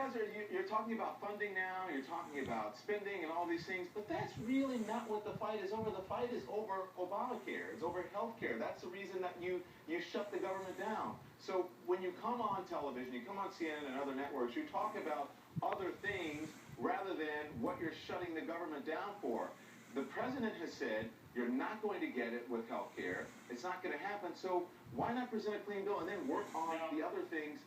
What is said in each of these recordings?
guys are, you're talking about funding now, you're talking about spending and all these things, but that's really not what the fight is over. The fight is over Obamacare. It's over health care. That's the reason that you shut the government down. So when you come on television, you come on CNN and other networks, you talk about other things rather than what you're shutting the government down for. The president has said you're not going to get it with health care. It's not going to happen. So why not present a clean bill and then work on the other things?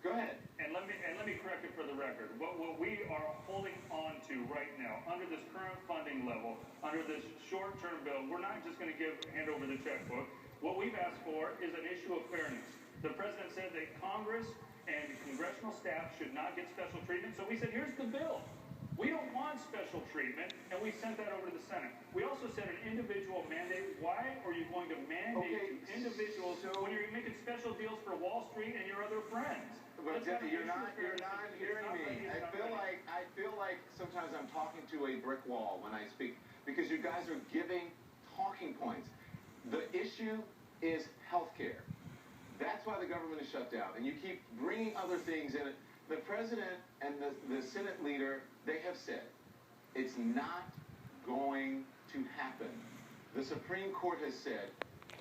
Go ahead. And let me correct it for the record. What we are holding on to right now, under this current funding level, under this short-term bill, we're not just going to hand over the checkbook. What we've asked for is an issue of fairness. The president said that Congress and congressional staff should not get special treatment. So we said, here's the bill. We don't want special treatment, and we sent that over to the Senate. We also set an individual mandate. Why are you going to mandate to individuals when you're making special deals for Wall Street and your other friends? But Jesse, you're not hearing me. I feel like sometimes I'm talking to a brick wall when I speak because you guys are giving talking points. The issue is health care. That's why the government is shut down, and you keep bringing other things in it. The president and the Senate leader, they have said it's not going to happen. The Supreme Court has said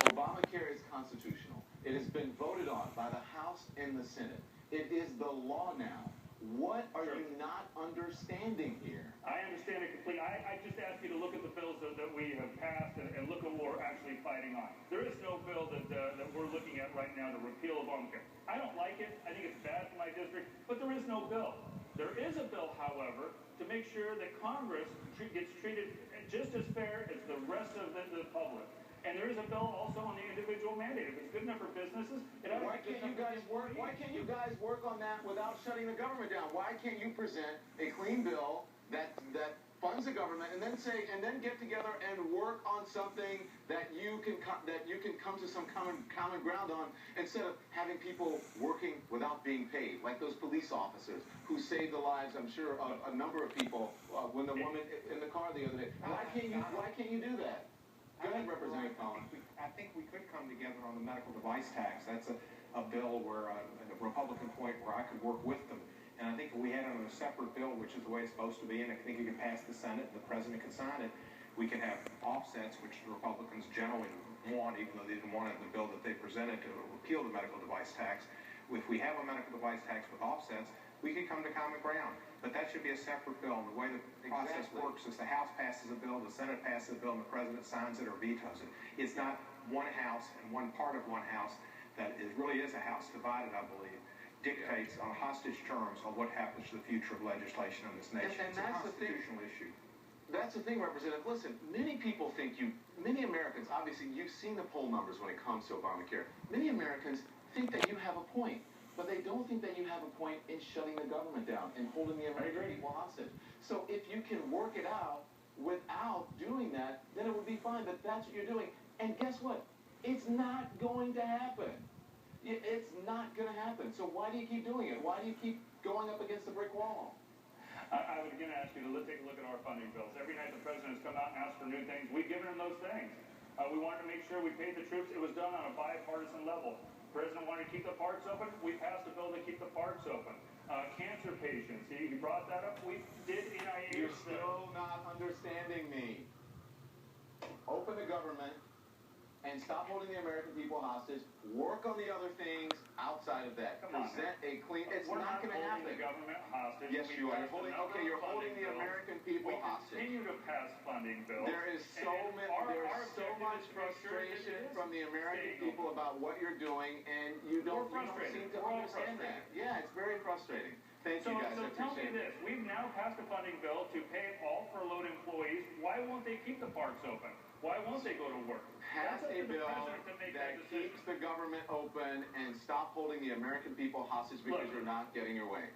Obamacare is constitutional. It has been voted on by the House and the Senate. It is the law now. What are you not understanding here? I understand it completely. I just asked you to look at the bills that we have passed and look at what we're actually fighting on. There is no bill that we're looking at right now to repeal Obamacare. I don't like it. I think it's bad for my district, but there is no bill. There is a bill, however, to make sure that Congress gets treated just as fair as the rest of the public. And there is a bill also on the individual mandate. If it's good enough for businesses, why can't you guys work? Why can't you guys work on that without shutting the government down? Why can't you present a clean bill that funds the government and then get together and work on something that you can come to some common ground on instead of having people working without being paid, like those police officers who saved the lives, I'm sure, of a number of people when the woman in the car the other day. Why can't you do that? Go ahead, Representative Collins. I think we could come together on the medical device tax. That's a bill where a Republican point where I could work with them. And I think if we had it on a separate bill, which is the way it's supposed to be, and I think we could pass the Senate and the President could sign it, we could have offsets, which the Republicans generally want, even though they didn't want it in the bill that they presented to repeal the medical device tax. If we have a medical device tax with offsets, we could come to common ground. But that should be a separate bill. And the way the process works is the House passes a bill, the Senate passes a bill, and the President signs it or vetoes it. It's not one house and one part of one house that really is a house divided, I believe, dictates on hostage terms on what happens to the future of legislation in this nation. And it's a constitutional issue. That's the thing, Representative. Listen, many people think many Americans, obviously you've seen the poll numbers when it comes to Obamacare. Many Americans think that you have a point. But they don't think that you have a point in shutting the government down and holding the American people hostage. So if you can work it out without doing that, then it would be fine. But that's what you're doing. And guess what? It's not going to happen. It's not going to happen. So why do you keep doing it? Why do you keep going up against the brick wall? I would again ask you to take a look at our funding bills. Every night the president has come out and asked for new things. We've given him those things. We wanted to make sure we paid the troops. It was done on a bipartisan level. The president wanted to keep the parks open. We passed a bill to keep the parks open. Cancer patients, he brought that up. We did NIH. You're still not understanding me. Open the government and stop holding the American people hostage. Work on the other things outside of that. Present a clean. It's not going to happen. The government hostage. Yes, you are. You're holding the American people hostage. We continue to pass funding bills. There is so much frustration from the American people about what you're doing, and you don't seem to understand that. Yeah, it's very frustrating. Thank you, guys. So tell me this. We've now passed a funding bill to pay all furloughed employees. Why won't they keep the parks open? Why won't they go to work? Pass a bill that keeps the government open and stop holding the American people hostage because you're not getting your way.